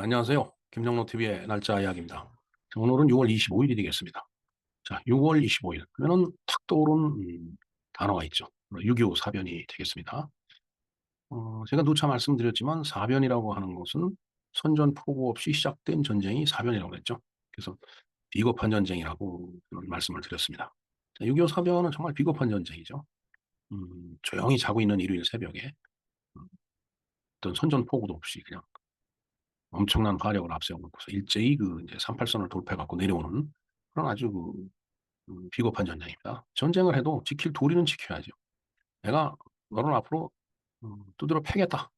안녕하세요. 김정로 TV의 날짜 이야기입니다. 자, 오늘은 6월 25일이 되겠습니다. 자, 6월 25일. 그러면은 탁 떠오른 단어가 있죠. 6.25 사변이 되겠습니다. 제가 누차 말씀드렸지만 사변이라고 하는 것은 선전포고 없이 시작된 전쟁이 사변이라고 했죠. 그래서 비겁한 전쟁이라고 그런 말씀을 드렸습니다. 자, 6.25 사변은 정말 비겁한 전쟁이죠. 조용히 자고 있는 일요일 새벽에 음, 어떤 선전포고도 없이 그냥 엄청난 화력을 앞세워놓고서 일제히 그 이제 38선을 돌파해갖고 내려오는 그런 아주 비겁한 전쟁입니다. 전쟁을 해도 지킬 도리는 지켜야죠. 내가 너를 앞으로 두드려 패겠다.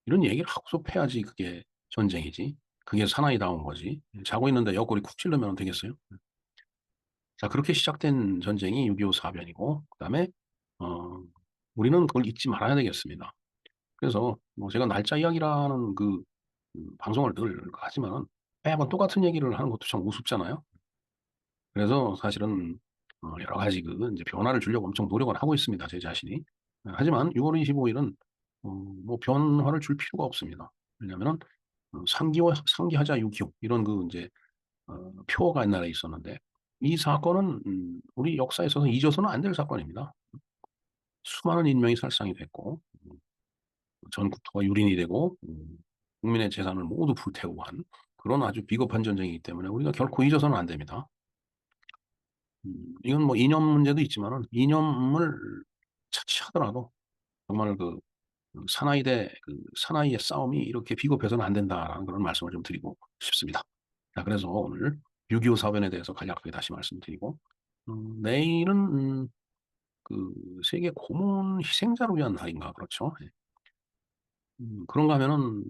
이런 얘기를 하고서 패야지 그게 전쟁이지. 그게 사나이다운 거지. 자고 있는데 옆구리 쿡 찔르면 되겠어요? 자, 그렇게 시작된 전쟁이 6.25 사변이고, 그 다음에, 어, 우리는 그걸 잊지 말아야 되겠습니다. 그래서, 뭐, 제가 날짜 이야기라는 방송을 늘 하지만은 매번 똑같은 얘기를 하는 것도 참 우습잖아요. 그래서 사실은 여러 가지 이제 변화를 주려고 엄청 노력을 하고 있습니다. 제 자신이. 하지만 6월 25일은 뭐 변화를 줄 필요가 없습니다. 왜냐하면은 상기하자 6.25 이런 이제 표어가 옛날에 있었는데 이 사건은 우리 역사에 있어서 잊어서는 안 될 사건입니다. 수많은 인명이 살상이 됐고 전 국토가 유린이 되고 국민의 재산을 모두 불태우고 한 그런 아주 비겁한 전쟁이기 때문에 우리가 결코 잊어서는 안 됩니다. 이건 뭐 이념 문제도 있지만은 이념을 차치하더라도 정말 사나이의 싸움이 이렇게 비겁해서는 안 된다라는 그런 말씀을 좀 드리고 싶습니다. 자, 그래서 오늘 6.25 사변에 대해서 간략하게 다시 말씀드리고, 내일은, 그, 세계 고문 희생자를 위한 날인가, 그렇죠? 예. 그런가 하면은,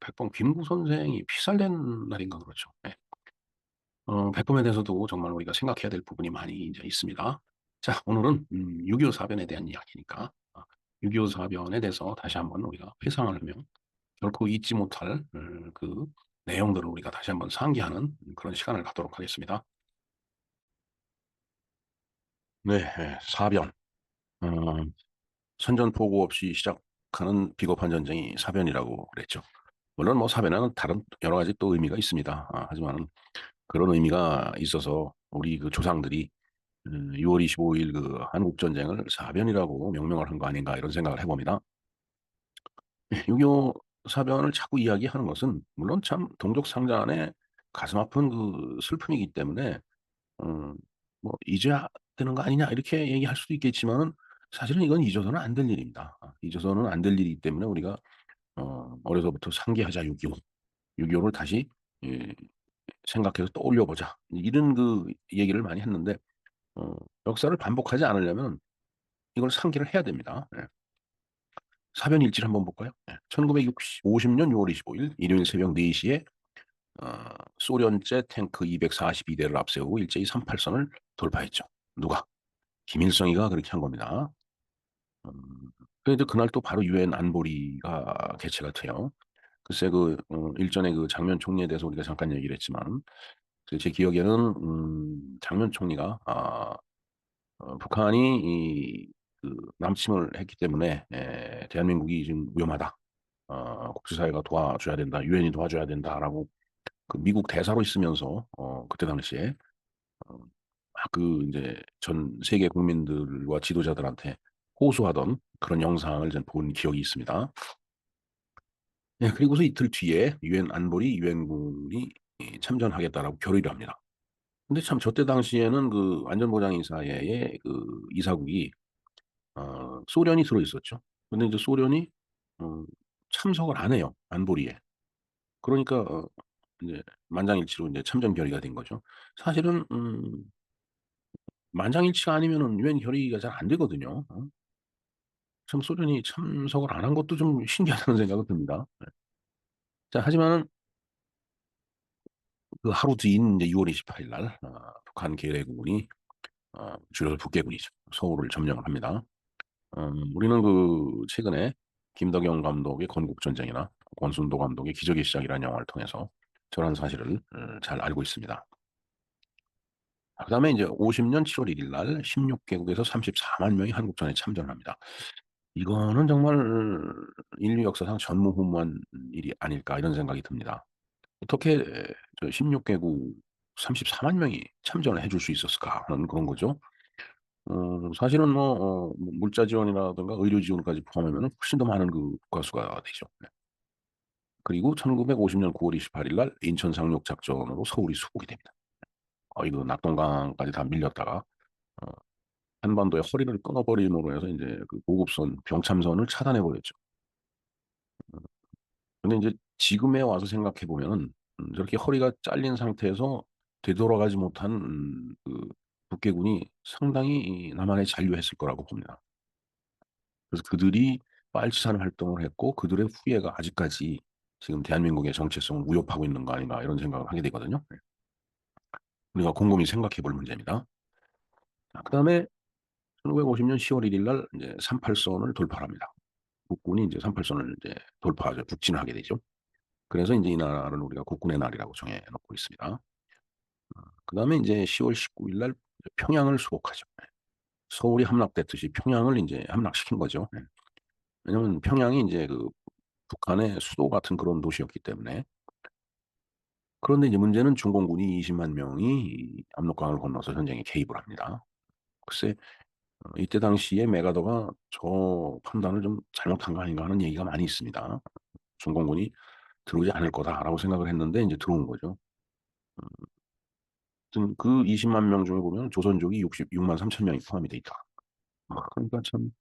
백범 김구 선생이 피살된 날인가, 그렇죠? 예. 백범에 대해서도 정말 우리가 생각해야 될 부분이 많이 이제 있습니다. 자, 오늘은 6.25 사변에 대한 이야기니까 6.25 사변에 대해서 다시 한번 우리가 회상을 하며 결코 잊지 못할 그 내용들을 우리가 다시 한번 상기하는 그런 시간을 갖도록 하겠습니다. 네, 네, 사변. 어, 선전포고 없이 시작하는 비겁한 전쟁이 사변이라고 그랬죠. 물론 뭐 사변에는 다른 여러 가지 또 의미가 있습니다. 하지만 그런 의미가 있어서 우리 그 조상들이 6월 25일 그 한국전쟁을 사변이라고 명명을 한 거 아닌가 이런 생각을 해봅니다. 6.25 사변을 자꾸 이야기하는 것은 물론 참 동족상자 안에 가슴 아픈 그 슬픔이기 때문에 음, 뭐 잊어야 되는 거 아니냐 이렇게 얘기할 수도 있겠지만은 사실은 이건 잊어서는 안 될 일입니다. 잊어서는 안 될 일이기 때문에 우리가 어려서부터 상기하자 6.25, 6.25를 다시 예, 생각해서 떠올려 보자 이런 그 얘기를 많이 했는데 어, 역사를 반복하지 않으려면 이걸 상기를 해야 됩니다. 예. 사변 일지를 한번 볼까요? 1950년 6월 25일 일요일 새벽 4시에 소련제 탱크 242대를 앞세우고 일제히 38선을 돌파했죠. 누가? 김일성이가 그렇게 한 겁니다. 음, 그래도 그날 또 바로 유엔 안보리가 개최가 돼요. 글쎄 일전에 그 장면 총리에 대해서 우리가 잠깐 얘기를 했지만 제 기억에는 장면 총리가 북한이 남침을 했기 때문에 대한민국이 지금 위험하다. 국제사회가 도와줘야 된다. 유엔이 도와줘야 된다라고 그 미국 대사로 있으면서 그때 당시에 이제 전 세계 국민들과 지도자들한테 호소하던 그런 영상을 전 본 기억이 있습니다. 네, 그리고서 이틀 뒤에 유엔 안보리 유엔군이 참전하겠다라고 결의를 합니다. 근데 참 저 때 당시에는 그 안전보장이사회의 그 이사국이 소련이 들어 있었죠. 근데 이제 소련이 어, 참석을 안 해요. 안보리에. 그러니까 이제 만장일치로 이제 참전 결의가 된 거죠. 사실은 만장일치가 아니면은 유엔 결의가 잘 안 되거든요. 참 소련이 참석을 안 한 것도 좀 신기하다는 생각이 듭니다. 네. 자, 하지만은 그 하루 뒤인 이제 6월 28일 날 북한 계래군이 줄여서 북계군이죠. 서울을 점령을 합니다. 우리는 최근에 김덕영 감독의 건국전쟁이나 권순도 감독의 기적의 시작이라는 영화를 통해서 저런 사실을 잘 알고 있습니다. 그다음에 이제 50년 7월 1일 날 16개국에서 34만 명이 한국전에 참전을 합니다. 이거는 정말 인류 역사상 전무후무한 일이 아닐까 이런 생각이 듭니다. 어떻게 16개국 34만 명이 참전을 해줄 수 있었을까 하는 그런 거죠. 사실은 뭐 물자 지원이라든가 의료 지원까지 포함하면 훨씬 더 많은 그 국가 수가 되죠. 네. 그리고 1950년 9월 28일 날 인천 상륙 작전으로 서울이 수복이 됩니다. 거의 그 낙동강까지 다 밀렸다가 어, 한반도의 허리를 끊어버림으로 해서 이제 그 보급선 병참선을 차단해 버렸죠. 근데 이제 지금에 와서 생각해 보면은 저렇게 허리가 잘린 상태에서 되돌아가지 못한 그 북괴군이 상당히 이 남한에 잔류했을 거라고 봅니다. 그래서 그들이 빨치산 활동을 했고 그들의 후예가 아직까지 지금 대한민국의 정체성을 위협하고 있는 거 아닌가 이런 생각을 하게 되거든요. 네. 우리가 곰곰이 생각해 볼 문제입니다. 자, 그다음에 1950년 10월 1일 날 이제 38선을 돌파합니다. 국군이 이제 38선을 이제 돌파하죠. 북진하게 되죠. 그래서 이제 이날은 우리가 국군의 날이라고 정해놓고 있습니다. 그다음에 이제 10월 19일 날 평양을 수복하죠. 네. 서울이 함락됐듯이 평양을 이제 함락시킨 거죠. 네. 왜냐면 평양이 이제 그 북한의 수도 같은 그런 도시였기 때문에. 그런데 이제 문제는 중공군이 20만 명이 압록강을 건너서 전쟁에 개입을 합니다. 글쎄, 이때 당시에 메가더가 저 판단을 좀 잘못한 거 아닌가 하는 얘기가 많이 있습니다. 중공군이 들어오지 않을 거다라고 생각을 했는데 이제 들어온 거죠. 아무튼 그 20만 명 중에 보면 조선족이 66만 3천 명이 포함이 돼 있다. 그러니까 참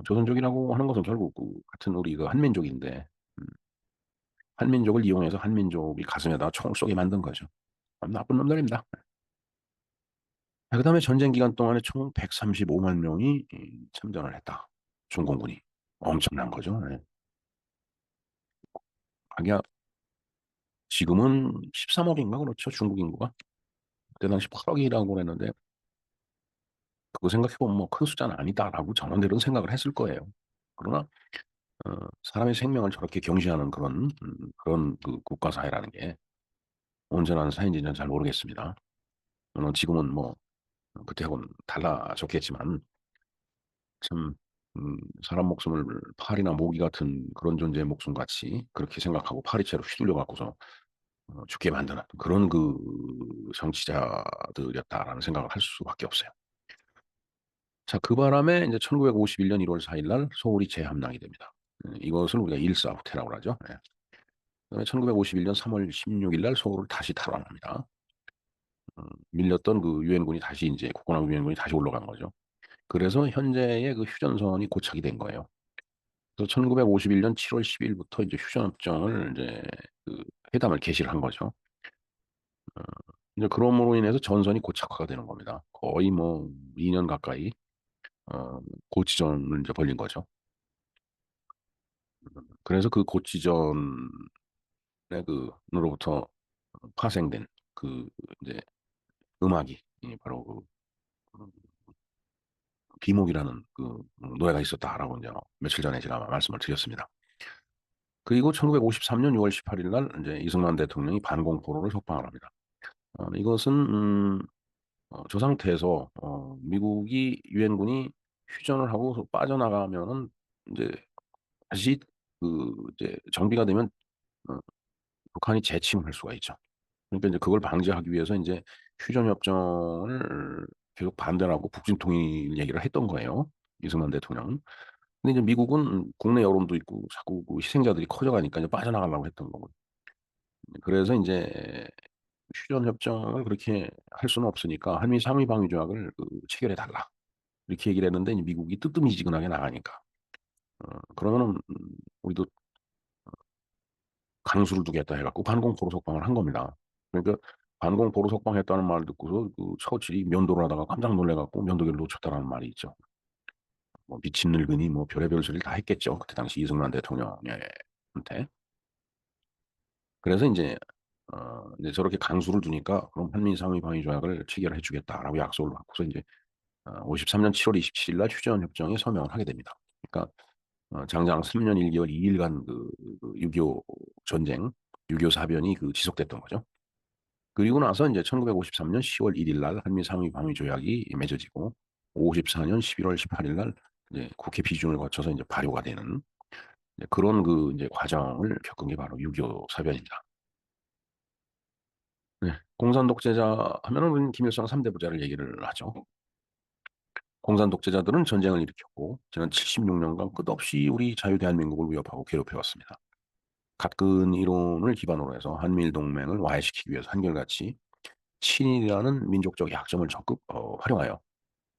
조선족이라고 하는 것은 결국 그 같은 우리 그 한민족인데 음, 한민족을 이용해서 한민족이 가슴에다가 총을 쏘게 만든 거죠. 참 나쁜 놈들입니다. 그다음에 전쟁 기간 동안에 총 135만 명이 참전을 했다. 중공군이 엄청난 거죠. 네. 하기야 지금은 13억인가 그렇죠. 중국 인구가 그때 당시 8억이라고 그랬는데 그거 생각해 보면 뭐 큰 숫자는 아니다라고 전원들은 생각을 했을 거예요. 그러나 사람의 생명을 저렇게 경시하는 그런 그 국가 사회라는 게 온전한 사회인지는 잘 모르겠습니다. 물론 지금은 뭐 그때하고는 달라졌겠지만 참 사람 목숨을 파리나 모기 같은 그런 존재의 목숨 같이 그렇게 생각하고 파리채로 휘둘려 갖고서 죽게 만드는 그런 그 정치자들이었다라는 생각을 할 수밖에 없어요. 자, 그 바람에 이제 1951년 1월 4일 날 서울이 재함락이 됩니다. 이것을 우리가 일사후퇴라고 하죠. 예. 그다음에 1951년 3월 16일 날 서울을 다시 탈환합니다. 밀렸던 그 유엔군이 다시 이제 국군하고 유엔군이 다시 올라간 거죠. 그래서 현재의 그 휴전선이 고착이 된 거예요. 그래서 1951년 7월 10일부터 이제 휴전협정을 이제 그 회담을 개시를 한 거죠. 어, 이제 그럼으로 인해서 전선이 고착화가 되는 겁니다. 거의 뭐 2년 가까이 어, 고치전을 이제 벌린 거죠. 그래서 그 고치전의 그로부터 파생된 그 이제 음악이 바로 그 비목이라는 그 노래가 있었다라고 이제 며칠 전에 제가 말씀을 드렸습니다. 그리고 1953년 6월 18일 날 이제 이승만 대통령이 반공포로를 석방을 합니다. 이것은 저 상태에서 미국이 유엔군이 휴전을 하고 빠져나가면은 이제 다시 그 이제 정비가 되면 어, 북한이 재침을 할 수가 있죠. 그러니까 이제 그걸 방지하기 위해서 이제 휴전 협정을 계속 반대를 하고 북진 통일 얘기를 했던 거예요. 이승만 대통령은. 근데 이제 미국은 국내 여론도 있고 자꾸 그 희생자들이 커져가니까 이제 빠져나가려고 했던 거고. 그래서 이제 휴전 협정을 그렇게 할 수는 없으니까 한미 상위 방위 조약을 그 체결해 달라. 이렇게 얘기를 했는데 이제 미국이 뜨뜻미지근하게 나가니까. 그러면은 우리도 강수를 두겠다 해갖고 반공포로 석방을 한 겁니다. 그러니까 반공포로 석방했다는 말 듣고서 그 처칠이 면도를 하다가 깜짝 놀래갖고 면도기를 놓쳤다라는 말이 있죠. 뭐 미친 늙은이 뭐 별의별 소리를 다 했겠죠. 그때 당시 이승만 대통령한테. 그래서 이제 저렇게 강수를 두니까 그럼 한미 상위 방위 조약을 체결해 주겠다라고 약속을 받고서 이제 53년 7월 27일 날 휴전 협정에 서명을 하게 됩니다. 그러니까 장장 3년 1개월 2일간 그6.25 전쟁, 6.25 사변이 그 지속됐던 거죠. 그리고 나서 이제 1953년 10월 1일 날 한미 상위 방위 조약이 맺어지고 54년 11월 18일 날 이제 국회 비준을 거쳐서 이제 발효가 되는 그런 그 이제 과정을 겪은 게 바로 6.25 사변입니다. 네. 공산 독재자 하면은 김일성 3대 부자를 얘기를 하죠. 공산 독재자들은 전쟁을 일으켰고 지난 76년간 끝없이 우리 자유 대한민국을 위협하고 괴롭혀 왔습니다. 각근 이론을 기반으로 해서 한미일 동맹을 와해시키기 위해서 한결같이 친일이라는 민족적 약점을 적극 활용하여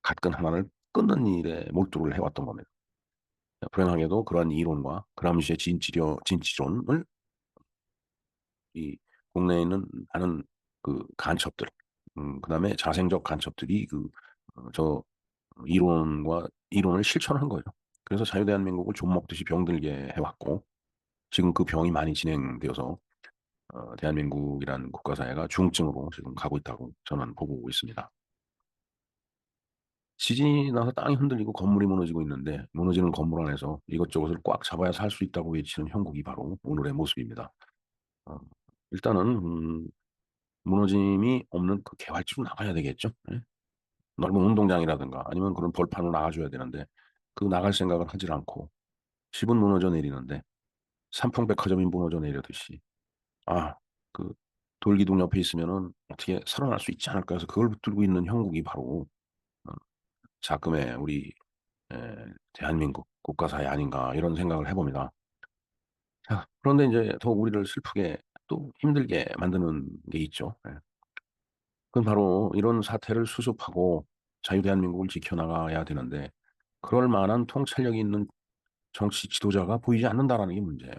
각근 하나를 끊는 일에 몰두를 해왔던 겁니다. 불행하게도 그러한 이론과 그람시의 진치론을 이 국내에 있는 많은 그 간첩들, 그다음에 자생적 간첩들이 저 이론을 실천한 거예요. 그래서 자유대한민국을 좀 먹듯이 병들게 해왔고 지금 그 병이 많이 진행되어서 대한민국이라는 국가사회가 중증으로 지금 가고 있다고 저는 보고 있습니다. 지진이 나서 땅이 흔들리고 건물이 무너지고 있는데 무너지는 건물 안에서 이것저것을 꽉 잡아야 살 수 있다고 외치는 형국이 바로 오늘의 모습입니다. 어, 일단은 무너짐이 없는 그 개활지로 나가야 되겠죠. 예? 넓은 운동장이라든가 아니면 그런 벌판으로 나가줘야 되는데 그 나갈 생각을 하질 않고 집은 무너져 내리는데 삼풍백화점이 무너져 내려듯이 아, 그 돌기둥 옆에 있으면은 어떻게 살아날 수 있지 않을까 해서 그걸 붙들고 있는 형국이 바로 어, 작금의 우리 대한민국 국가사회 아닌가 이런 생각을 해봅니다. 자, 그런데 이제 더 우리를 슬프게 또 힘들게 만드는 게 있죠. 예. 그건 바로 이런 사태를 수습하고 자유대한민국을 지켜나가야 되는데 그럴 만한 통찰력이 있는 정치 지도자가 보이지 않는다라는 게 문제예요.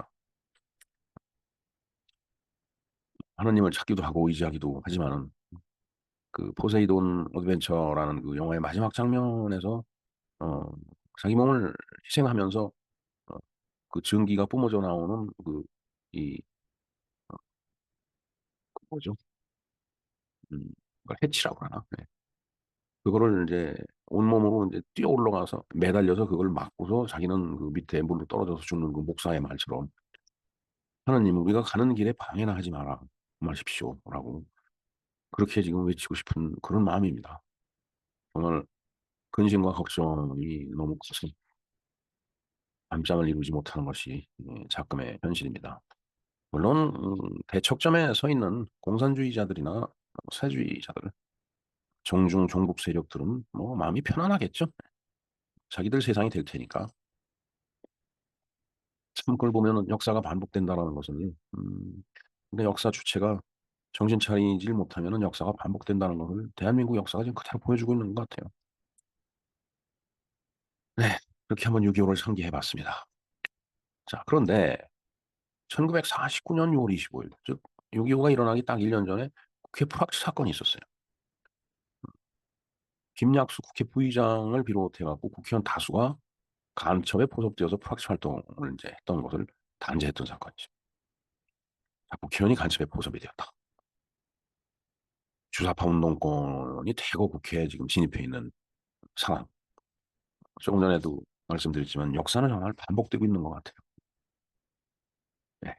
하느님을 찾기도 하고 의지하기도 하지만은 그 포세이돈 어드벤처라는 그 영화의 마지막 장면에서 어, 자기 몸을 희생하면서 어, 그 증기가 뿜어져 나오는 이 뭐죠? 그걸 해치라고 하나? 네. 그거를 이제 온몸으로 이제 뛰어 올라가서 매달려서 그걸 막고서 자기는 그 밑에 물로 떨어져서 죽는 그 목사의 말처럼 하느님 우리가 가는 길에 방해나 하지 마라 마십시오라고 그렇게 지금 외치고 싶은 그런 마음입니다. 정말 근심과 걱정이 너무 커서 밤잠을 이루지 못하는 것이 작금의 현실입니다. 물론 대척점에 서 있는 공산주의자들이나 사회주의자들, 정중 종북 세력들은 뭐 마음이 편안하겠죠. 자기들 세상이 될 테니까. 참 그걸 보면은 역사가 반복된다라는 것은 근데 역사 주체가 정신 차리질 못하면은 역사가 반복된다는 것을 대한민국 역사가 지금 그대로 보여주고 있는 것 같아요. 네, 그렇게 한번 6.25를 상기해봤습니다. 자, 그런데 1949년 6월 25일, 즉 6.25가 일어나기 딱 1년 전에 국회 프락치 사건이 있었어요. 김약수 국회 부의장을 비롯해갖고 국회의원 다수가 간첩에 포섭되어서 프락치 활동을 이제 했던 것을 단죄했던 사건이죠. 자, 국회의원이 간첩에 포섭이 되었다. 주사파 운동권이 대거 국회에 지금 진입해 있는 상황. 조금 전에도 말씀드렸지만 역사는 정말 반복되고 있는 것 같아요. 네,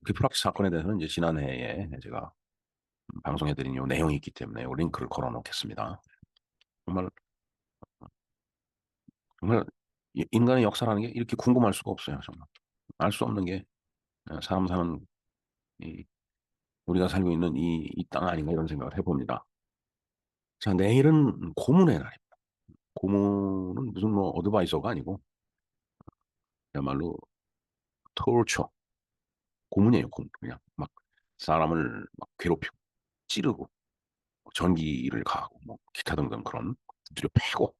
그 프락치 사건에 대해서는 이제 지난해에 제가 방송해드린 요 내용이 있기 때문에 요 링크를 걸어 놓겠습니다. 정말, 정말 인간의 역사라는 게 이렇게 궁금할 수가 없어요. 정말. 알 수 없는 게 사람 사는 이, 우리가 살고 있는 이 땅 아닌가 이런 생각을 해봅니다. 자, 내일은 고문의 날입니다. 고문은 무슨 뭐 어드바이저가 아니고 그야말로 토처, 고문이에요. 고문. 그냥 막 사람을 막 괴롭히고 찌르고 전기를 가하고 뭐 기타 등등 그런 두드려 패고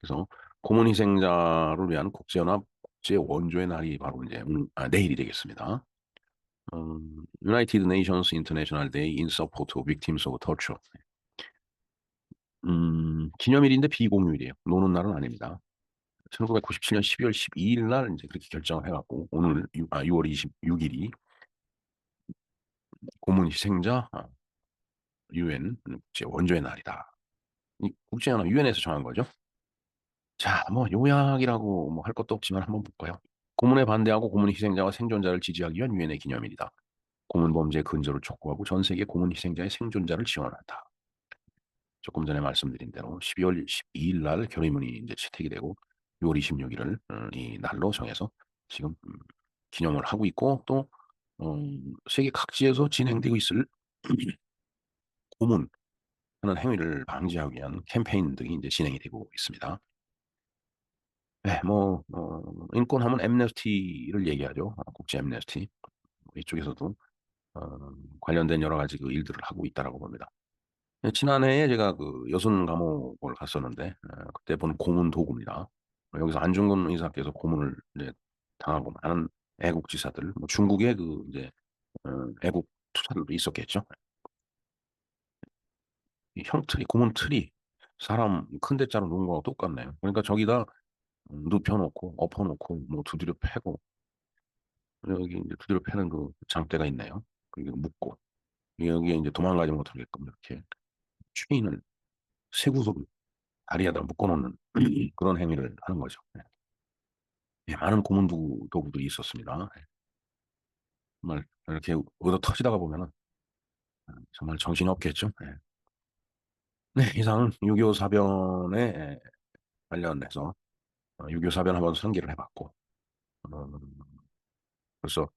그래서 고문 희생자를 위한 국제연합 국제 원조의 날이 바로 이제 내일이 되겠습니다. United Nations International Day in Support of Victims of Torture. 기념일인데 비공휴일이에요. 노는 날은 아닙니다. 1997년 12월 12일 날 이제 그렇게 결정을 해갖고 오늘 6월 26일이 고문 희생자 유엔 국제 원조의 날이다. 이 국제연합 유엔에서 정한 거죠. 자, 뭐 요약이라고 뭐 할 것도 없지만 한번 볼까요? 고문에 반대하고 고문 희생자와 생존자를 지지하기 위한 유엔의 기념일이다. 고문 범죄 근절을 촉구하고 전 세계 고문 희생자의 생존자를 지원한다. 조금 전에 말씀드린 대로 12월 12일 날 결의문이 이제 채택이 되고 6월 26일을 이 날로 정해서 지금 기념을 하고 있고 또 세계 각지에서 진행되고 있을 고문하는 행위를 방지하기 위한 캠페인 등이 이제 진행이 되고 있습니다. 네, 뭐 인권하면 엠네스티를 얘기하죠. 국제 엠네스티. 이쪽에서도 관련된 여러 가지 그 일들을 하고 있다라고 봅니다. 예, 지난해에 제가 그 여순 감옥을 갔었는데 그때 본 고문 도구입니다. 여기서 안중근 의사께서 고문을 이제 당하고 많은 애국 지사들, 뭐 중국의 그 이제 애국 투사들도 있었겠죠. 이 형틀이 고문 틀이 사람 큰 대자로 누운 거하고 똑같네요. 그러니까 저기다 눕혀놓고 엎어놓고 뭐 두드려 패고 여기 이제 두드려 패는 그 장대가 있네요. 그리고 묶고 여기에 이제 도망가지 못하게끔 이렇게 체인을 세 구석을 다리에다 묶어놓는 그런 행위를 하는 거죠. 네. 예, 많은 고문 도구들이 있었습니다. 예. 정말 이렇게 얻어 터지다가 보면은 정말 정신이 없겠죠. 예. 네, 이상은 6.25 사변에 관련해서 6.25 사변 한번 상기를 해봤고 어, 벌써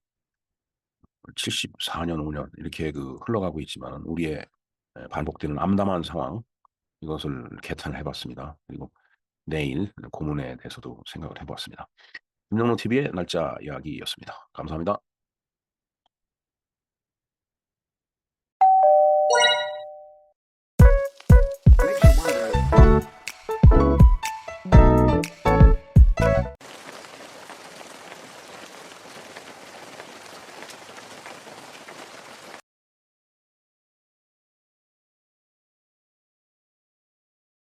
74년, 5년 이렇게 그 흘러가고 있지만 우리의 반복되는 암담한 상황 이것을 개탄을 해봤습니다. 그리고 내일 고문에 대해서도 생각을 해보았습니다. 김정로 TV의 날짜 이야기였습니다. 감사합니다.